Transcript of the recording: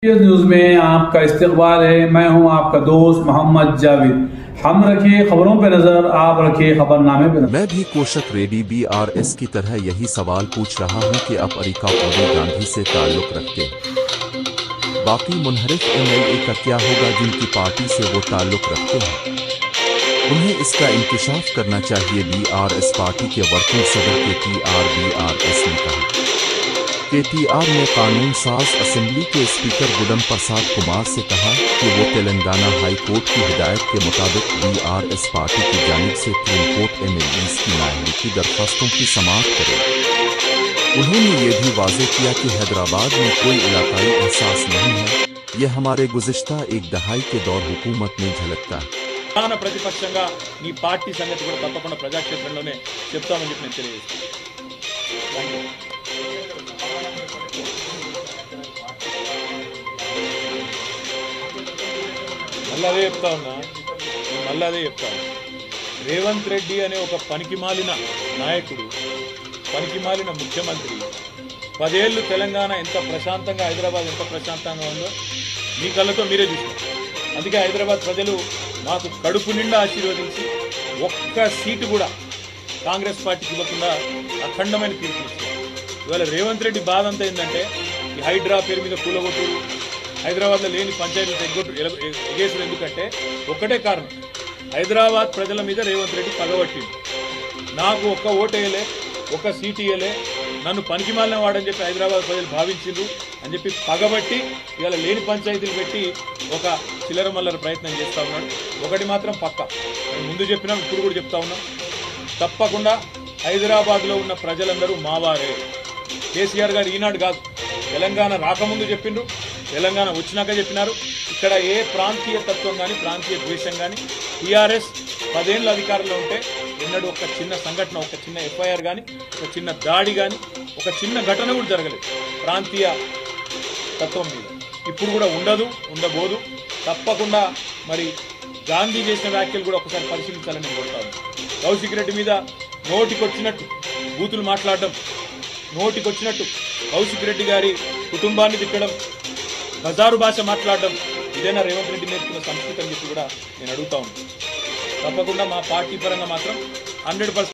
News में आपका इस्तकबाल है। मैं हूं आपका दोस्त मोहम्मद जावेद। हम रखिए खबरों पे नजर, आप रखिए खबरनामे पे नजर। मैं भी कोशक रेडी BRS की तरह यही सवाल पूछ रहा हूं कि आप अरिका पूरी गांधी से ताल्लुक रखते हैं। बाकी मुनहरिफ MLA का क्या होगा जिनकी पार्टी से वो ताल्लुक रखते हैं? उन्हें इसका इंकशाफ करना चाहिए। BRS पार्टी के वर्किंग सदर KTR BRS ने कहा। KTR ने कानून साज असेंबली के स्पीकर गुडम प्रसाद कुमार से कहा कि वो तेलंगाना हाई कोर्ट की हिदायत के मुताबिक BRS पार्टी की जानिब से सुप्रीम कोर्ट MLAs की नाअहली की दरख्वास्तों की समाअत करें। उन्होंने ये भी वाज़ेह किया कि हैदराबाद में कोई इलाकाई एहसास नहीं है। ये हमारे गुज़िश्ता एक दहाई के दौर हुकूमत में झलकता है। ప్రధాన ప్రతిపక్షంగా నీ పార్టీ సంగతి కూడా తప్పకుండా ప్రజాక్షేత్రంలోనే చెప్తామని చెప్పి నేను తెలియజేస్తాను. మళ్ళీ అదే చెప్తాను. రేవంత్ రెడ్డి అనే ఒక పనికిమాలిన నాయకుడు, పనికిమాలిన ముఖ్యమంత్రి 10 ఏళ్ళు తెలంగాణ ఎంత ప్రశాంతంగా, హైదరాబాద్ ఎంత ప్రశాంతంగా ఉందో మీ కళ్ళతో మీరే చూస్తారు. అందుకే హైదరాబాద్ ప్రజలు మాకు కడుపు నిండా ఆశీర్వదించి ఒక్క సీటు కూడా కాంగ్రెస్ పార్టీకి ఇవ్వకుండా అఖండమైన తీర్పు ఇచ్చారు. ఇవాళ రేవంత్ రెడ్డి బాధ అంతా ఏంటంటే ఈ హైడ్రా పేరు మీద కూలగొట్టుడు, హైదరాబాద్లో లేని పంచాయతీలు ఎగేసుడు. ఎందుకంటే ఒక్కటే కారణం, హైదరాబాద్ ప్రజల మీద రేవంత్ రెడ్డి పగబట్టింది. నాకు ఒక్క ఓటు వేయలే, ఒక్క సీటు ఇవ్వలే, నన్ను పనికిమాలిన వాడని చెప్పి హైదరాబాద్ ప్రజలు భావించిండ్రు అని చెప్పి పగబట్టి ఇవాళ లేని పంచాయతీలు పెట్టి ఒక చిల్లర మల్లర ప్రయత్నం చేస్తూ ఉన్నాడు. ఒకటి మాత్రం పక్క, ముందు చెప్పినాం, ఇప్పుడు కూడా చెప్తా ఉన్నాం, తప్పకుండా హైదరాబాద్లో ఉన్న ప్రజలందరూ మావారే. కేసీఆర్ గారు ఈనాడు కాదు, తెలంగాణ రాకముందు చెప్పిండ్రు, తెలంగాణ వచ్చినాక చెప్పినారు. ఇక్కడ ఏ ప్రాంతీయ తత్వం కానీ, ప్రాంతీయ ద్వేషం కానీ, టీఆర్ఎస్ 10 ఏళ్ళ అధికారంలో ఉంటే ఎన్నడూ ఒక చిన్న సంఘటన, ఒక చిన్న FIR కానీ, ఒక చిన్న దాడి కానీ, ఒక చిన్న ఘటన కూడా జరగలేదు ప్రాంతీయ తత్వం మీద. ఇప్పుడు కూడా ఉండదు, ఉండబోదు. తప్పకుండా మరి గాంధీ చేసిన వ్యాఖ్యలు కూడా ఒకసారి పరిశీలించాలని కోరుతాను. కౌశిక్ రెడ్డి మీద నోటికొచ్చినట్టు బూతులు మాట్లాడడం, నోటికొచ్చినట్టు కౌశిక్ రెడ్డి గారి కుటుంబాన్ని తిట్టడం, బజారు భాష మాట్లాడడం, ఇదేనా రేవంత్ రెడ్డి నేర్చుకున్న సంస్కృతి అని చెప్పి కూడా నేను అడుగుతా ఉన్నాను. తప్పకుండా మా పార్టీ పరంగా మాత్రం 100%